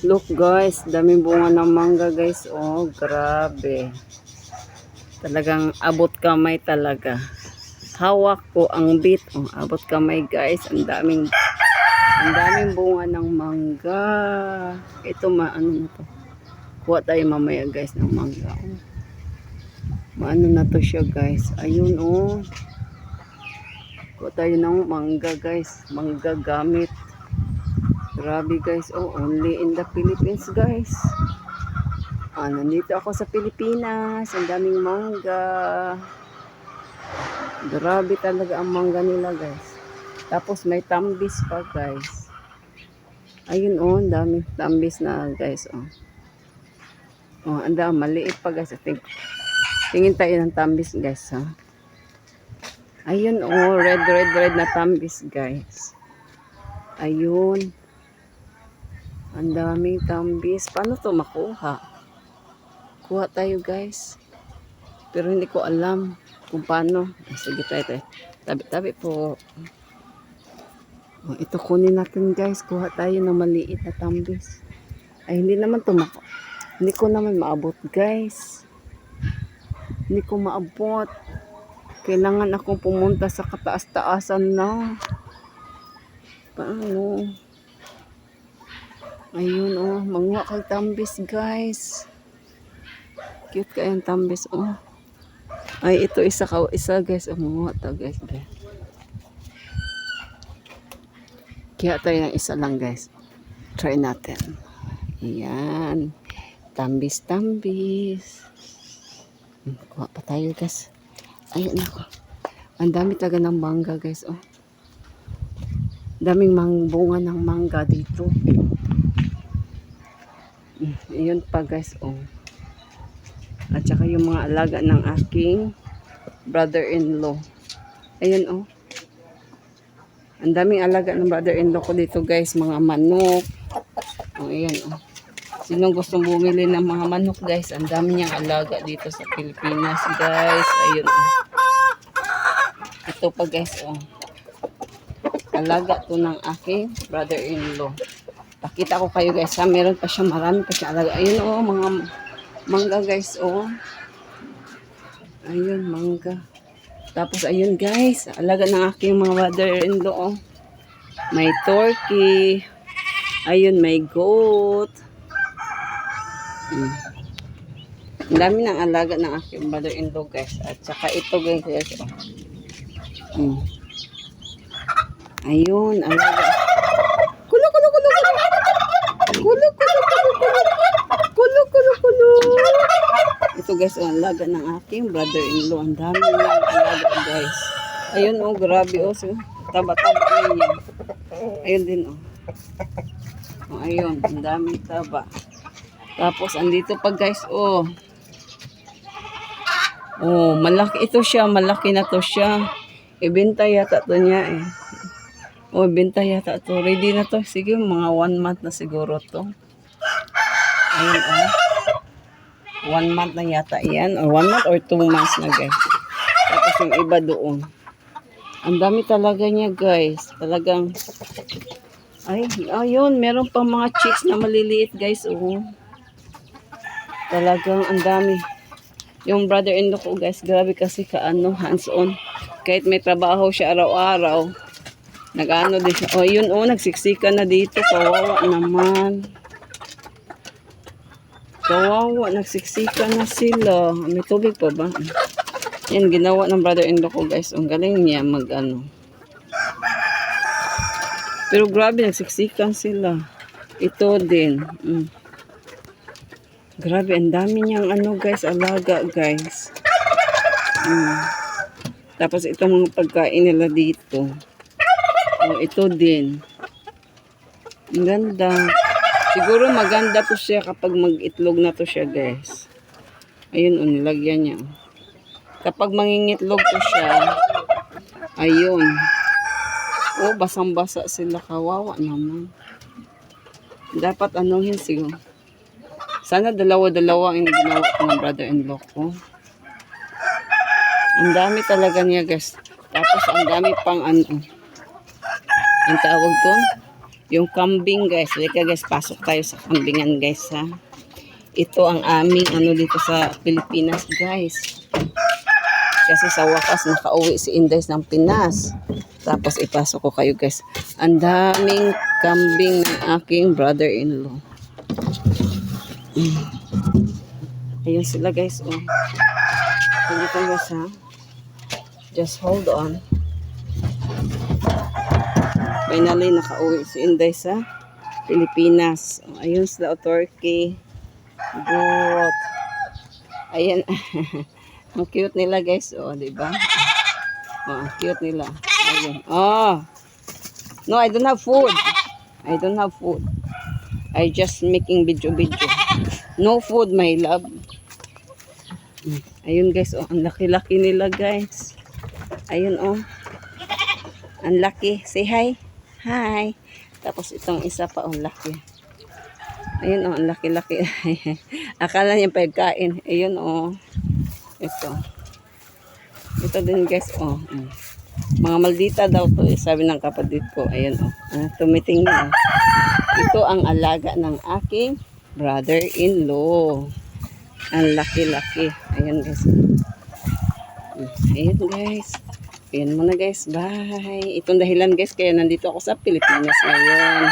Look guys, daming bunga ng mangga guys. Oh, grabe. Talagang abot kamay talaga. Hawak ko ang bit. Oh, abot kamay guys. Ang daming bunga ng mangga. Ito ano na to. Kuha tayo mamaya guys ng mangga. Oh. Maano na to siya guys. Ayun oh. Kuha tayo ng mangga guys. Mangga gamit. Grabe guys, oh, only in the Philippines guys. Nandito ako sa Pilipinas, ang daming mangga. Grabe talaga ang mangga nila guys. Tapos may tambis pa guys. Ayun oh, ang daming tambis na guys oh. Oh, anda maliit pa guys. Tingin tayo ng tambis guys ha. Ayun oh, red na tambis guys. Ayun. Ang daming tambis. Paano to makuha? Kuha tayo guys. Pero hindi ko alam kung paano. Sige tayo. Tabi po. Ito kunin natin guys. Kuha tayo ng maliit na tambis. Ay hindi naman to hindi ko naman maabot guys. Hindi ko maabot. Kailangan akong pumunta sa kataas-taasan na. Paano? Ayun oh, manguha kay tambis guys. Cute kayang tambis oh. Ay ito isa guys, oh, manguha ta guys. Kaya tayo ng isa lang guys. Try natin. Ayan. Tambis. Kuha pa tayo guys. Ayun ako. Ang dami talaga ng mangga guys oh. Daming bunga ng mangga dito. Yun pa guys oh. At saka yung mga alaga ng aking brother-in-law. Ayun oh. Ang daming alaga ng brother-in-law ko dito guys, mga manok. Oh, ayan oh. Sinong gustong bumili ng mga manok guys? Ang dami niyang alaga dito sa Pilipinas guys. Ayun oh. Ito pa guys oh. Alaga to ng aking brother-in-law. Pakita ko kayo guys ha. Meron pa siya, marami pa siya alaga. Ayun oh, mga mangga guys oh. Ayun, mangga. Tapos ayun guys, alaga ng aking mga brother-in-law oh. May turkey. Ayun, may goat. Ang dami ng alaga ng aking brother-in-law guys. At saka ito guys oh. Ayun, alaga. Kulo. Ito guys, oh, alaga ng aking brother-in-law. Ang dami ng alaga guys. Ayun oh, grabe oh. So, taba-taba niya. Ayun din oh. Oh, ayun, ang daming taba. Tapos andito pa guys oh. Oh, malaki ito siya, malaki na to siya. Ibenta yata to niya eh. Oh, ibenta yata to. Ready na to. Sige, mga 1 month na siguro to. Ayun oh. 1 month na yata yan. Or 1 month or 2 months na guys. Tapos yung iba doon. Ang dami talaga niya guys. Talagang ayun, meron pa mga chicks na maliliit guys oh. Talagang ang dami. Yung brother-in-law ko guys, grabe kasi hands-on. Kahit may trabaho siya araw-araw, nag-ano din siya. Oh, yun oh, nagsiksika na dito. Kawawa naman. Kawawa, nagsiksika na sila. May tubig pa ba? Yan, ginawa ng brother-in-law ko guys. Ang galing niya Pero grabe, nagsiksikan sila. Ito din. Grabe, ang dami niyang guys, alaga guys. Tapos itong mga pagkain nila dito. Oh, ito din. Ang ganda. Siguro maganda to siya kapag mag-itlog na to siya guys. Ayun, nilagyan niya. Kapag mangingitlog to siya, ayun. Oh, basang-basa sila. Kawawa naman. Dapat anuhin siguro. Sana dalawa-dalawa ang ginawa ko ng brother-in-law ko. Ang dami talaga niya guys. Tapos ang dami pang ang tawag doon. Yung kambing guys. Halika guys, pasok tayo sa kambingan guys ha. Ito ang aming ano dito sa Pilipinas guys. Kasi sa wakas nakauwi si Inday ng Pinas. Tapos ipasok ko kayo guys. Ang daming kambing ng aking brother-in-law. Ayun sila guys. Oh. Hindi ko guys ha. Just hold on. Finally nakauwi si Inday sa Pilipinas. Oh, ayun sila o turkey. Goat. Ayan. Ang cute nila guys. Oh, diba? Oh, ang cute nila. Ayun. Oh. No, I don't have food. I don't have food. I just making video. No food, my love. Ayun guys, oh, ang laki-laki nila guys. Ayun oh. Ang laki. Say hi. Hi. Tapos itong isa pa, oh, laki. Ayun oh, ang laki-laki. Akala niya pagkain. Ayun oh. Ito. Ito din guys, oh. Mga maldita daw to, sabi ng kapatid ko. Ayun oh. Tumitingin oh. Ito ang alaga ng aking brother-in-law. Ang laki-laki. Ayan guys. Ayan guys. Ayan muna guys. Bye. Itong dahilan guys kaya nandito ako sa Pilipinas ngayon.